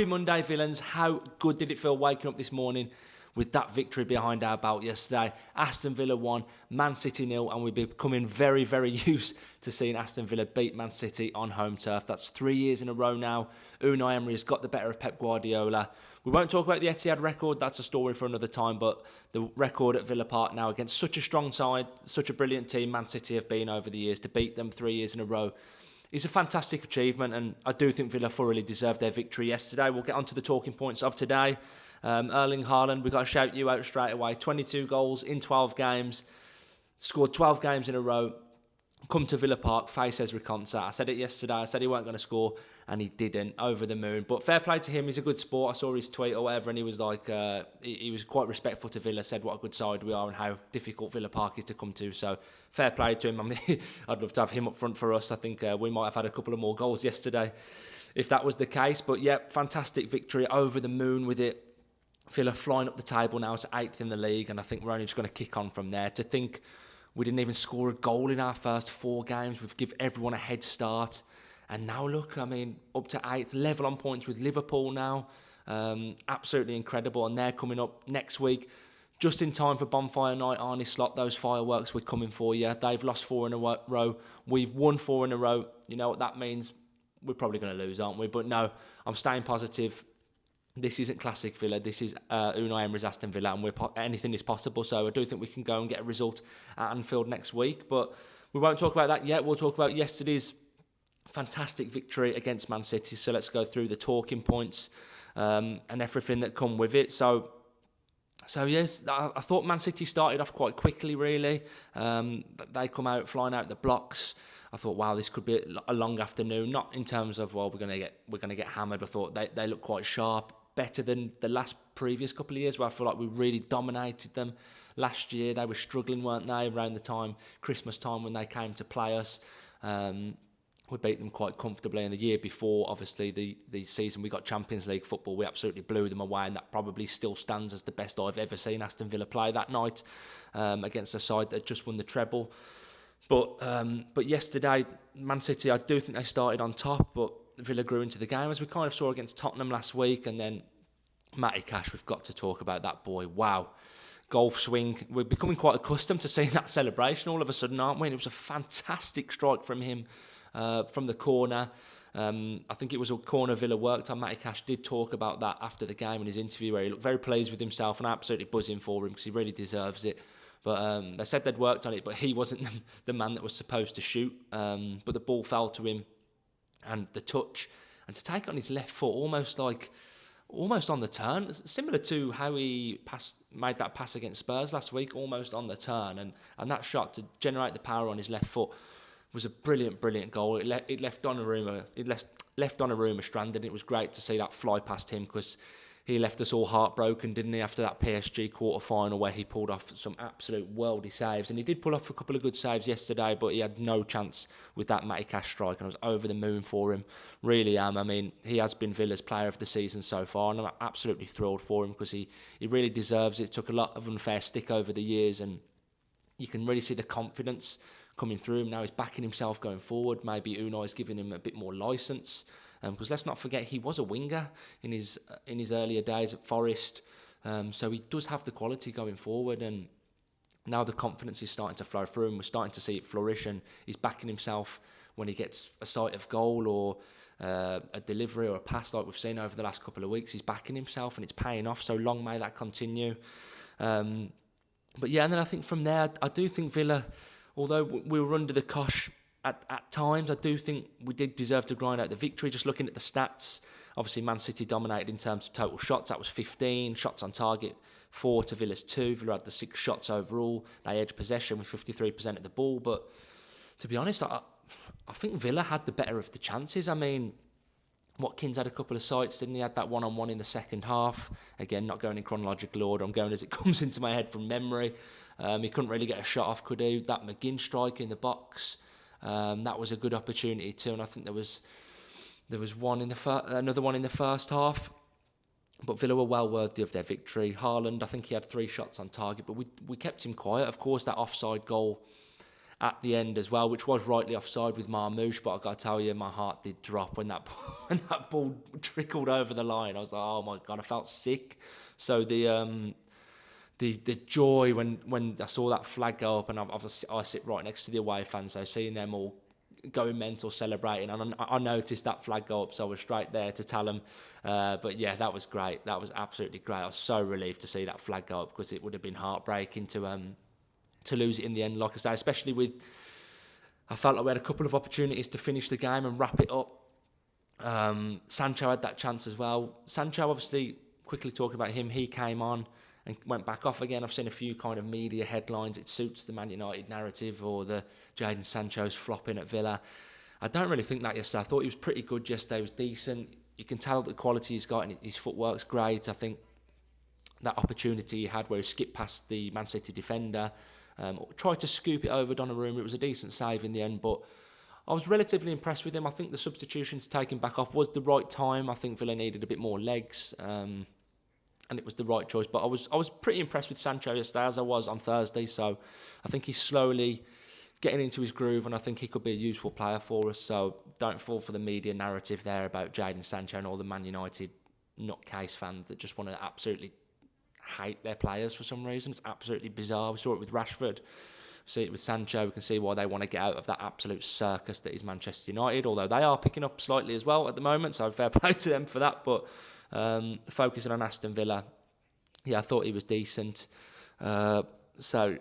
Happy Monday, villains. How good did it feel waking up this morning with that victory behind our belt yesterday? Aston Villa 1, Man City 0, and we're becoming very, very used to seeing Aston Villa beat Man City on home turf. That's 3 years in a row now. Unai Emery has got the better of Pep Guardiola. We won't talk about the Etihad record, that's a story for another time, but the record at Villa Park now against such a strong side, such a brilliant team Man City have been over the years, to beat them 3 years in a row is a fantastic achievement, and I do think Villa thoroughly deserved their victory yesterday. We'll get on to the talking points of today. Erling Haaland, we've got to shout you out straight away. 22 goals in 12 games, scored 12 games in a row. Come to Villa Park, face Ezri Konsa. I said it yesterday, I said he weren't going to score, and he didn't, over the moon. But fair play to him, he's a good sport. I saw his tweet or whatever, and he was like, he was quite respectful to Villa, said what a good side we are and how difficult Villa Park is to come to. So fair play to him. I mean, I'd love to have him up front for us. I think we might have had a couple of more goals yesterday if that was the case. But yeah, fantastic victory, over the moon with it. Villa flying up the table now to 8th in the league, and I think we're only just going to kick on from there. To think we didn't even score a goal in our first 4 games. We've given everyone a head start. And now look, I mean, up to 8th, level on points with Liverpool now. Absolutely incredible. And they're coming up next week, just in time for Bonfire Night. Arnie Slot, those fireworks, we're coming for you. They've lost 4 in a row. We've won 4 in a row. You know what that means? We're probably going to lose, aren't we? But no, I'm staying positive. This isn't classic Villa. This is Unai Emery's Aston Villa, and anything is possible. So I do think we can go and get a result at Anfield next week. But we won't talk about that yet. We'll talk about yesterday's fantastic victory against Man City. So let's go through the talking points and everything that come with it. So yes, I thought Man City started off quite quickly, really. They come out, flying out the blocks. I thought, wow, this could be a long afternoon. Not in terms of, well, we're gonna get hammered. I thought they look quite sharp, better than the previous couple of years, where I feel like we really dominated them. Last year they were struggling, weren't they? Around the Christmas time, when they came to play us, we beat them quite comfortably. And the year before, obviously the season we got Champions League football, we absolutely blew them away, and that probably still stands as the best I've ever seen Aston Villa play that night, against a side that just won the treble. But yesterday, Man City, I do think they started on top, but Villa grew into the game, as we kind of saw against Tottenham last week. And then Matty Cash, we've got to talk about that boy. Wow. Golf swing. We're becoming quite accustomed to seeing that celebration all of a sudden, aren't we? And it was a fantastic strike from him from the corner. I think it was a corner Villa worked on. Matty Cash did talk about that after the game in his interview, where he looked very pleased with himself, and absolutely buzzing for him because he really deserves it. But they said they'd worked on it, but he wasn't the man that was supposed to shoot. But the ball fell to him, and the touch, and to take it on his left foot, almost on the turn, similar to how he made that pass against Spurs last week, almost on the turn, and that shot to generate the power on his left foot was a brilliant goal. It left Donnarumma stranded. It was great to see that fly past him, because he left us all heartbroken, didn't he, after that PSG quarter-final, where he pulled off some absolute worldy saves. And he did pull off a couple of good saves yesterday, but he had no chance with that Matty Cash strike, and I was over the moon for him. Really am. I mean, he has been Villa's player of the season so far, and I'm absolutely thrilled for him, because he really deserves it. It took a lot of unfair stick over the years, and you can really see the confidence coming through him now. He's backing himself going forward. Maybe Unai's giving him a bit more licence. Because let's not forget, he was a winger in his earlier days at Forest, so he does have the quality going forward, and now the confidence is starting to flow through, and we're starting to see it flourish, and he's backing himself when he gets a sight of goal or a delivery or a pass like we've seen over the last couple of weeks. He's backing himself, and it's paying off, so long may that continue. But yeah, and then I think from there, I do think Villa, although we were under the cosh at times, I do think we did deserve to grind out the victory. Just looking at the stats, obviously Man City dominated in terms of total shots. That was 15 shots on target, 4 to Villa's 2. Villa had the 6 shots overall. They edged possession with 53% of the ball. But to be honest, I think Villa had the better of the chances. I mean, Watkins had a couple of sights, didn't he? Had that one-on-one in the second half. Again, not going in chronological order. I'm going as it comes into my head from memory. He couldn't really get a shot off, could he? That McGinn strike in the box, that was a good opportunity too, and I think there was one in another one in the first half. But Villa were well worthy of their victory. Haaland, I think he had 3 shots on target, but we kept him quiet. Of course, that offside goal at the end as well, which was rightly offside with Marmoush, but I got to tell you, my heart did drop when that when that ball trickled over the line. I was like, oh my God, I felt sick. So the joy when I saw that flag go up, and obviously I sit right next to the away fans, so seeing them all going mental celebrating, and I noticed that flag go up, so I was straight there to tell them. But yeah, that was great. That was absolutely great. I was so relieved to see that flag go up, because it would have been heartbreaking to lose it in the end. Like I say, especially with, I felt like we had a couple of opportunities to finish the game and wrap it up. Sancho had that chance as well. Sancho, obviously, quickly talking about him, he came on and went back off again. I've seen a few kind of media headlines. It suits the Man United narrative, or the Jadon Sancho's flopping at Villa. I don't really think that yesterday. I thought he was pretty good yesterday. He was decent. You can tell the quality he's got, and his footwork's great. I think that opportunity he had where he skipped past the Man City defender, tried to scoop it over Donnarumma. It was a decent save in the end, but I was relatively impressed with him. I think the substitution to take him back off was the right time. I think Villa needed a bit more legs, and it was the right choice. But I was pretty impressed with Sancho yesterday, as I was on Thursday. So I think he's slowly getting into his groove, and I think he could be a useful player for us. So don't fall for the media narrative there about Jadon Sancho and all the Man United nutcase fans that just want to absolutely hate their players for some reason. It's absolutely bizarre. We saw it with Rashford. We see it with Sancho. We can see why they want to get out of that absolute circus that is Manchester United, although they are picking up slightly as well at the moment, so fair play to them for that. But focusing on Aston Villa, yeah, I thought he was decent. So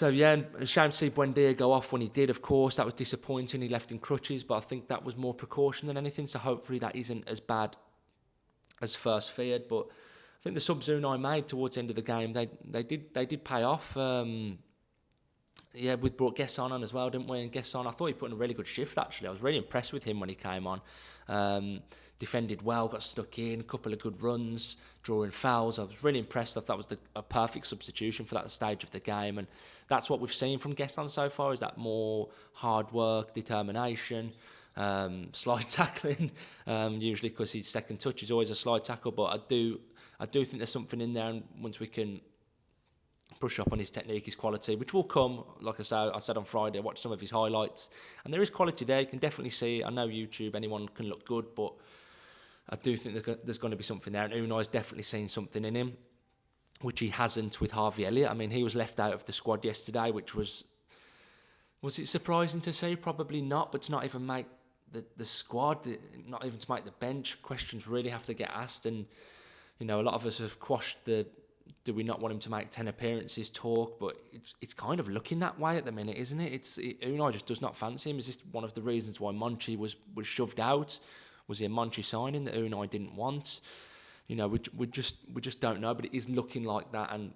yeah, a shame to see Buendia go off when he did, of course. That was disappointing. He left in crutches, but I think that was more precaution than anything, so hopefully that isn't as bad as first feared. But I think the subs Unai made towards the end of the game, they did pay off. Yeah, we brought Gesson on as well, didn't we? And Gesson, I thought he put in a really good shift, actually. I was really impressed with him when he came on. Defended well, got stuck in, a couple of good runs, drawing fouls. I was really impressed. I thought that was a perfect substitution for that stage of the game. And that's what we've seen from Gesson so far, is that more hard work, determination, slide tackling, usually because his second touch is always a slide tackle. But I do think there's something in there, and once we can push up on his technique, his quality, which will come. Like I said on Friday, I watched some of his highlights, and there is quality there. You can definitely see it. I know YouTube, anyone can look good, but I do think there's going to be something there, and Unai's definitely seen something in him, which he hasn't with Harvey Elliott. I mean, he was left out of the squad yesterday, which was it surprising to see? Probably not, but to not even make the squad, not even to make the bench, questions really have to get asked. And you know, a lot of us have quashed the do we not want him to make 10 appearances talk, but it's kind of looking that way at the minute, isn't it? Unai just does not fancy him. Is this one of the reasons why Monchi was shoved out? Was he a Monchi signing that Unai didn't want? You know, we just don't know, but it is looking like that, and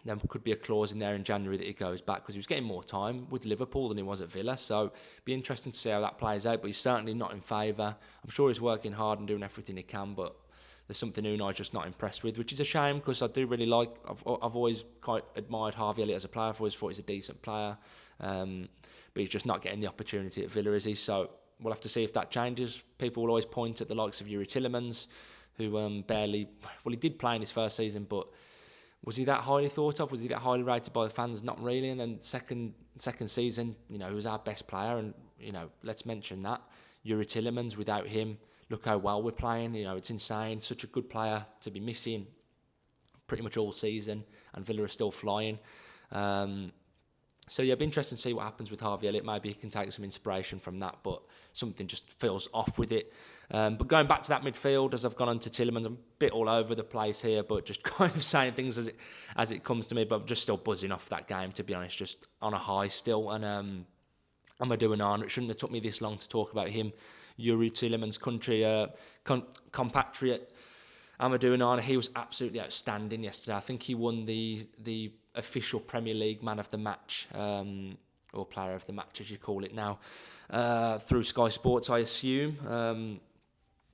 there could be a clause in there in January that he goes back, because he was getting more time with Liverpool than he was at Villa. So it'd be interesting to see how that plays out, but he's certainly not in favour. I'm sure he's working hard and doing everything he can, but there's something Unai's just not impressed with, which is a shame, because I do really like. I've always quite admired Harvey Elliott as a player. I've always thought he's a decent player, but he's just not getting the opportunity at Villa, is he? So we'll have to see if that changes. People will always point at the likes of Yuri Tillemans, who barely. Well, he did play in his first season, but was he that highly thought of? Was he that highly rated by the fans? Not really. And then second season, you know, he was our best player, and you know, let's mention that Yuri Tillemans. Without him, look how well we're playing. You know, it's insane. Such a good player to be missing pretty much all season, and Villa are still flying. So yeah, it'll be interesting to see what happens with Harvey Elliott. Maybe he can take some inspiration from that, but something just feels off with it. But going back to that midfield, as I've gone on to Tillemans, I'm a bit all over the place here, but just kind of saying things as it comes to me. But I'm just still buzzing off that game, to be honest, just on a high still. And Amadou Onana, it shouldn't have took me this long to talk about him. Yuri Tillemans' compatriot, Amadou Onana, he was absolutely outstanding yesterday. I think he won the official Premier League Man of the Match, or Player of the Match as you call it now, through Sky Sports, I assume.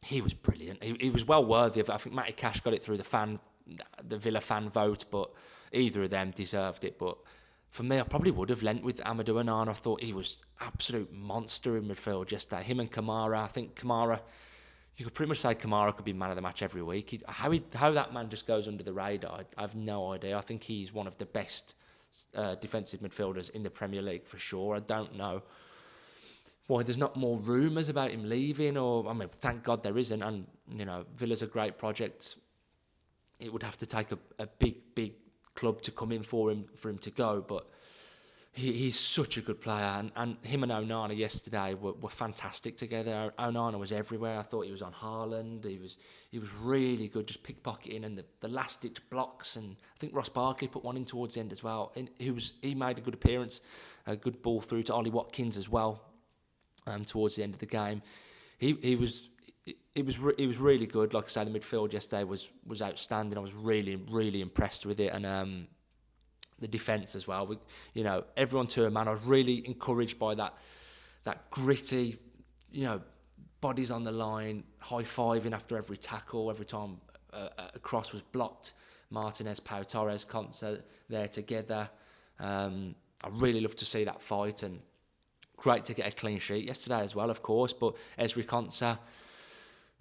He was brilliant. He was well worthy of it. I think Matty Cash got it through the Villa fan vote, but either of them deserved it. But for me, I probably would have lent with Amadou Onana. I thought he was absolute monster in midfield yesterday. Him and Kamara. I think Kamara, you could pretty much say Kamara could be man of the match every week. How that man just goes under the radar, I have no idea. I think he's one of the best defensive midfielders in the Premier League for sure. I don't know why there's not more rumours about him leaving, or I mean, thank God there isn't. And Villa's a great project. It would have to take a big club to come in for him to go, but he's such a good player, and him and Onana yesterday were fantastic together. Onana was everywhere. I thought he was on Haaland. He was really good, just pickpocketing, and the last ditch blocks. And I think Ross Barkley put one in towards the end as well. And he made a good appearance, a good ball through to Ollie Watkins as well. Towards the end of the game, he was really good. Like I say, the midfield yesterday was outstanding. I was really impressed with it, and the defence as well. Everyone to a man. I was really encouraged by that gritty, bodies on the line, high-fiving after every tackle, every time a cross was blocked. Martinez, Pau Torres, Konsa there together. I really love to see that fight, and great to get a clean sheet yesterday as well, of course. But Ezri Konsa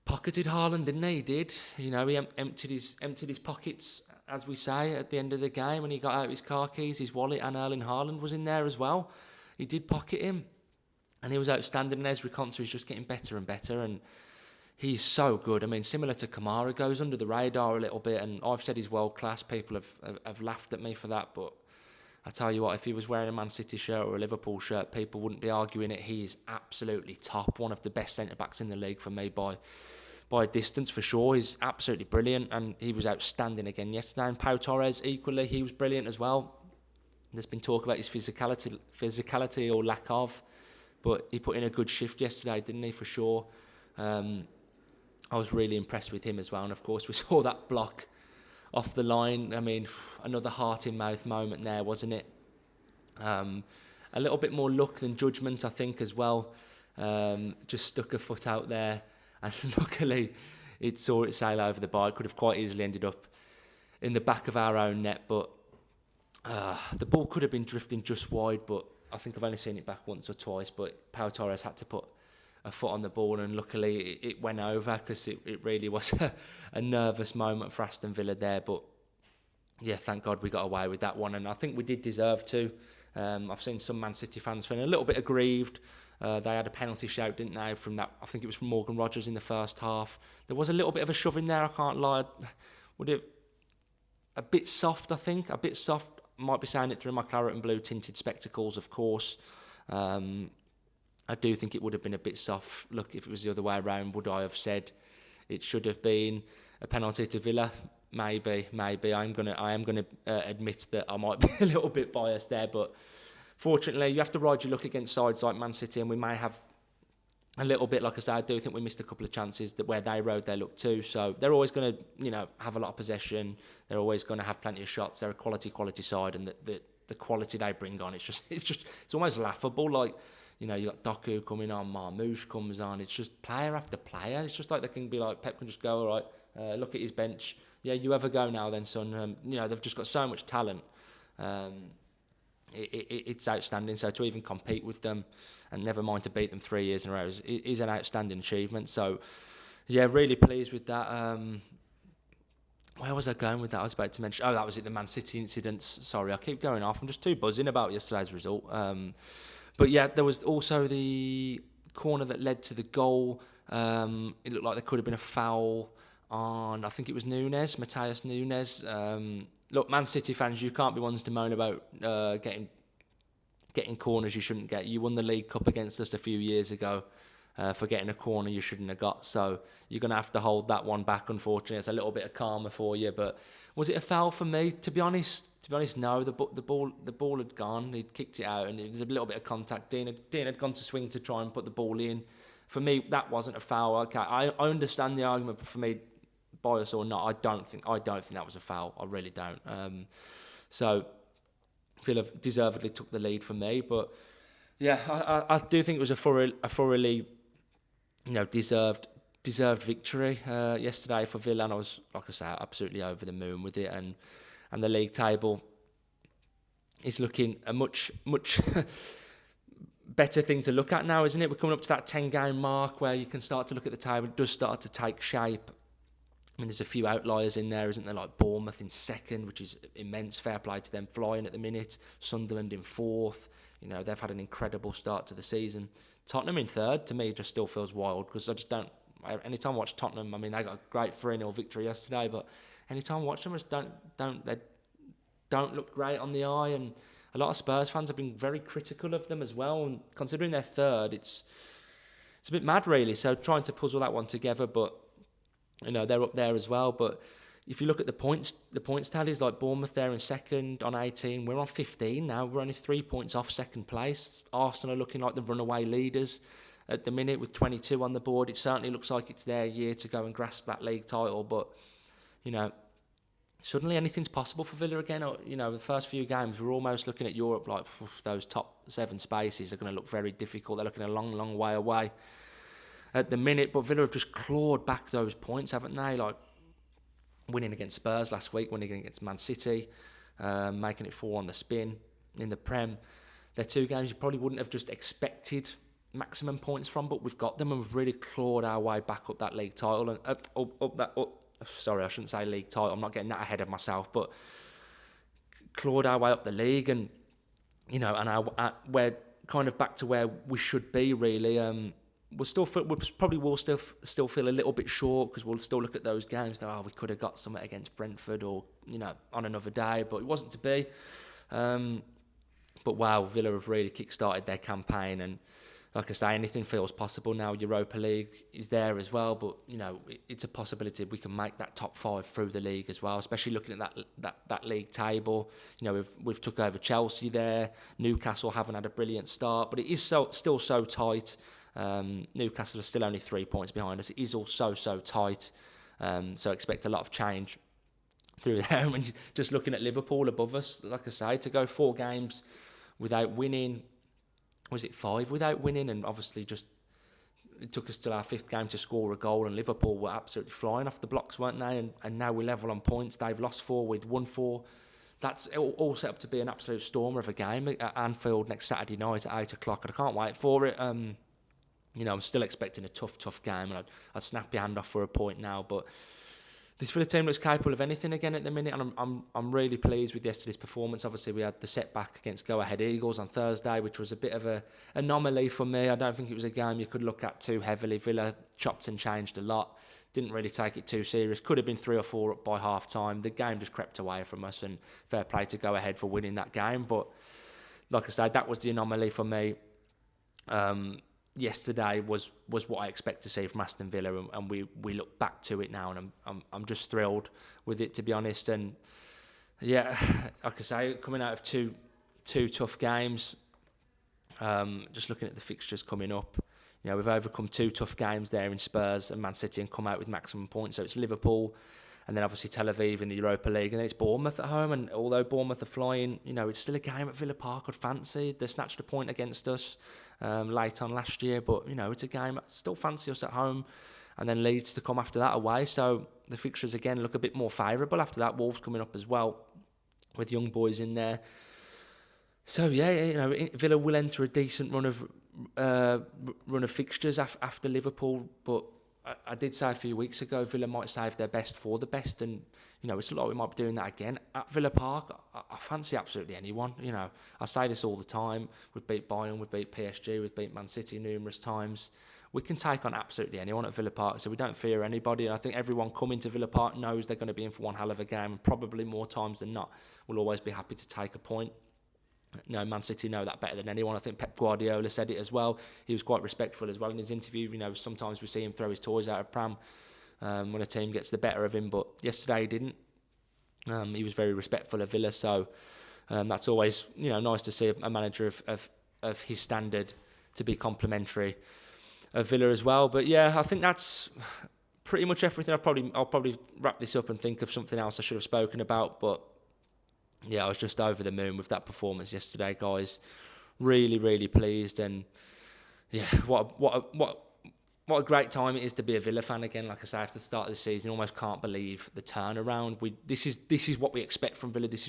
pocketed Haaland, didn't he? He did. He emptied his pockets, as we say, at the end of the game, when he got out his car keys, his wallet, and Erling Haaland was in there as well. He did pocket him, and he was outstanding. And Ezri Konsa is just getting better and better, and he's so good. I mean, similar to Kamara, goes under the radar a little bit, and I've said he's world class. People have laughed at me for that, but I tell you what, if he was wearing a Man City shirt or a Liverpool shirt, people wouldn't be arguing it. He is absolutely top, one of the best centre-backs in the league for me by a distance for sure. He's absolutely brilliant, and he was outstanding again yesterday. And Pau Torres, equally, he was brilliant as well. There's been talk about his physicality or lack of, but he put in a good shift yesterday, didn't he, for sure. I was really impressed with him as well, and of course we saw that block off the line. I mean, another heart-in-mouth moment there, wasn't it? A little bit more luck than judgment, I think, as well. Just stuck a foot out there, and luckily it saw it sail over the bar. It could have quite easily ended up in the back of our own net, but the ball could have been drifting just wide, but I think I've only seen it back once or twice, but Pau Torres had to put a foot on the ball, and luckily it went over, because it really was a nervous moment for Aston Villa there. But yeah, thank God we got away with that one, and I think we did deserve to. I've seen some Man City fans feeling a little bit aggrieved. They had a penalty shout, didn't they, from that? I think it was from Morgan Rogers in the first half. There was a little bit of a shove in there, I can't lie. Would it a bit soft, I think, a bit soft. Might be saying it through my claret and blue tinted spectacles, of course. I do think it would have been a bit soft. Look, if it was the other way around, would I have said it should have been a penalty to Villa? Maybe. I am gonna admit that I might be a little bit biased there, but fortunately, you have to ride your luck against sides like Man City, and we may have a little bit. Like I said, I do think we missed a couple of chances where they rode their luck too. So they're always going to, have a lot of possession. They're always going to have plenty of shots. They're a quality side, and the quality they bring on, it's almost laughable. Like, you got Doku coming on, Marmoush comes on. It's just player after player. It's just like they can be like, Pep can just go, all right, look at his bench. Yeah, you have a go now then, son. They've just got so much talent. It's outstanding. So to even compete with them, and never mind to beat them 3 years in a row, is an outstanding achievement. So, yeah, really pleased with that. Where was I going with that? I was about to mention... Oh, that was it, the Man City incidents. Sorry, I keep going off. I'm just too buzzing about yesterday's result. But, yeah, there was also the corner that led to the goal. It looked like there could have been a foul on... I think it was Matheus Nunes. Look, Man City fans, you can't be ones to moan about getting corners you shouldn't get. You won the League Cup against us a few years ago for getting a corner you shouldn't have got. So you're going to have to hold that one back, unfortunately. It's a little bit of karma for you. But was it a foul for me? To be honest, no. The ball had gone. He'd kicked it out, and there was a little bit of contact. Dean had gone to swing to try and put the ball in. For me, that wasn't a foul. Okay, I understand the argument, but for me, bias or not, I don't think that was a foul. I really don't. So Villa deservedly took the lead from me, but yeah, I do think it was a thoroughly, deserved victory yesterday for Villa, and I was, like I say, absolutely over the moon with it, and the league table is looking a much better thing to look at now, isn't it? We're coming up to that 10-game mark where you can start to look at the table. It does start to take shape. I mean, there's a few outliers in there, isn't there? Like Bournemouth in second, which is immense. Fair play to them, flying at the minute. Sunderland in fourth. They've had an incredible start to the season. Tottenham in third, to me, just still feels wild because I just don't. Anytime I watch Tottenham, I mean, they got a great 3-0 victory yesterday, but anytime I watch them, I just they don't look great on the eye. And a lot of Spurs fans have been very critical of them as well. And considering they're third, it's a bit mad, really. So trying to puzzle that one together, but they're up there as well. But if you look at the points tallies, like Bournemouth there in second on 18, we're on 15 now. We're only 3 points off second place. Arsenal are looking like the runaway leaders at the minute with 22 on the board. It certainly looks like it's their year to go and grasp that league title. But, suddenly anything's possible for Villa again. The first few games, we're almost looking at Europe like those top 7 spaces are going to look very difficult. They're looking a long, long way away at the minute, but Villa have just clawed back those points, haven't they? Like winning against Spurs last week, winning against Man City, making it 4 on the spin in the Prem. They're 2 games you probably wouldn't have just expected maximum points from, but we've got them and we've really clawed our way back up that league title and sorry, I shouldn't say league title. I'm not getting that ahead of myself, but clawed our way up the league, and we're kind of back to where we should be, really. We probably will still feel a little bit short because we'll still look at those games that we could have got something against Brentford or on another day, but it wasn't to be. But wow, Villa have really kick-started their campaign, and like I say, anything feels possible now. Europa League is there as well, but it's a possibility we can make that top 5 through the league as well. Especially looking at that league table, we've took over Chelsea there. Newcastle haven't had a brilliant start, but it is still so tight. Newcastle are still only 3 points behind us. It is all so tight, so expect a lot of change through there. And just looking at Liverpool above us, like I say, to go 4 games without winning. Was it 5 without winning? And obviously it took us till our 5th game to score a goal, and Liverpool were absolutely flying off the blocks, weren't they? And now we're level on points. They've lost 4, we've won 4. That's all set up to be an absolute stormer of a game at Anfield next Saturday night at 8 o'clock, and I can't wait for it. I'm still expecting a tough game, and I'd snap your hand off for a point now, but this Villa team looks capable of anything again at the minute, and I'm really pleased with yesterday's performance. Obviously, we had the setback against Go Ahead Eagles on Thursday, which was a bit of an anomaly for me. I don't think it was a game you could look at too heavily. Villa chopped and changed a lot. Didn't really take it too serious. Could have been 3 or 4 up by half time. The game just crept away from us, and fair play to Go Ahead for winning that game. But like I said, that was the anomaly for me. Yesterday was what I expect to see from Aston Villa, and we look back to it now, and I'm just thrilled with it, to be honest. And yeah, like I say, coming out of two tough games, just looking at the fixtures coming up, we've overcome 2 tough games there in Spurs and Man City and come out with maximum points. So it's Liverpool, and then obviously Tel Aviv in the Europa League, and then it's Bournemouth at home. And although Bournemouth are flying, it's still a game at Villa Park I'd fancy. They snatched a point against us late on last year, but it's a game I still fancy us at home, and then Leeds to come after that away. So the fixtures again look a bit more favourable after that. Wolves coming up as well with young boys in there. So yeah, Villa will enter a decent run of fixtures after Liverpool, but I did say a few weeks ago Villa might save their best for the best, and it's a lot we might be doing that again at Villa Park. I fancy absolutely anyone. I say this all the time. We've beat Bayern, we've beat PSG, we've beat Man City numerous times. We can take on absolutely anyone at Villa Park, so we don't fear anybody. And I think everyone coming to Villa Park knows they're going to be in for one hell of a game, and probably more times than not will always be happy to take a point. Man City know that better than anyone. I think Pep Guardiola said it as well. He was quite respectful as well in his interview. Sometimes we see him throw his toys out of pram when a team gets the better of him, but yesterday he didn't. He was very respectful of Villa, so that's always nice to see a manager of his standard to be complimentary of Villa as well. But yeah, I think that's pretty much everything. I'll probably wrap this up and think of something else I should have spoken about, but yeah, I was just over the moon with that performance yesterday, guys. Really, really pleased, and yeah, what a great time it is to be a Villa fan again. Like I say, after the start of the season, almost can't believe the turnaround. This is what we expect from Villa. This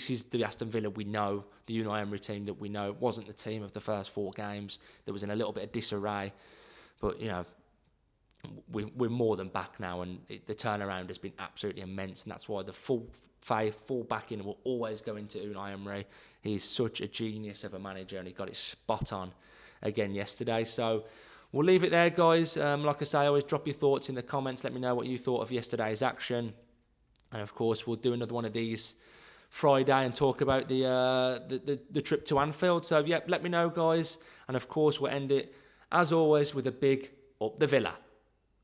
is the Aston Villa we know, the Unai Emery team that we know. It wasn't the team of the first 4 games that was in a little bit of disarray, but we're more than back now, and the turnaround has been absolutely immense, and that's why the full backing will always go into Unai Emery. He's such a genius of a manager, and he got it spot on again yesterday. So we'll leave it there, guys. Like I say, always drop your thoughts in the comments. Let me know what you thought of yesterday's action, and of course we'll do another one of these Friday and talk about the trip to Anfield. So yeah, let me know, guys, and of course we'll end it as always with a big up the Villa.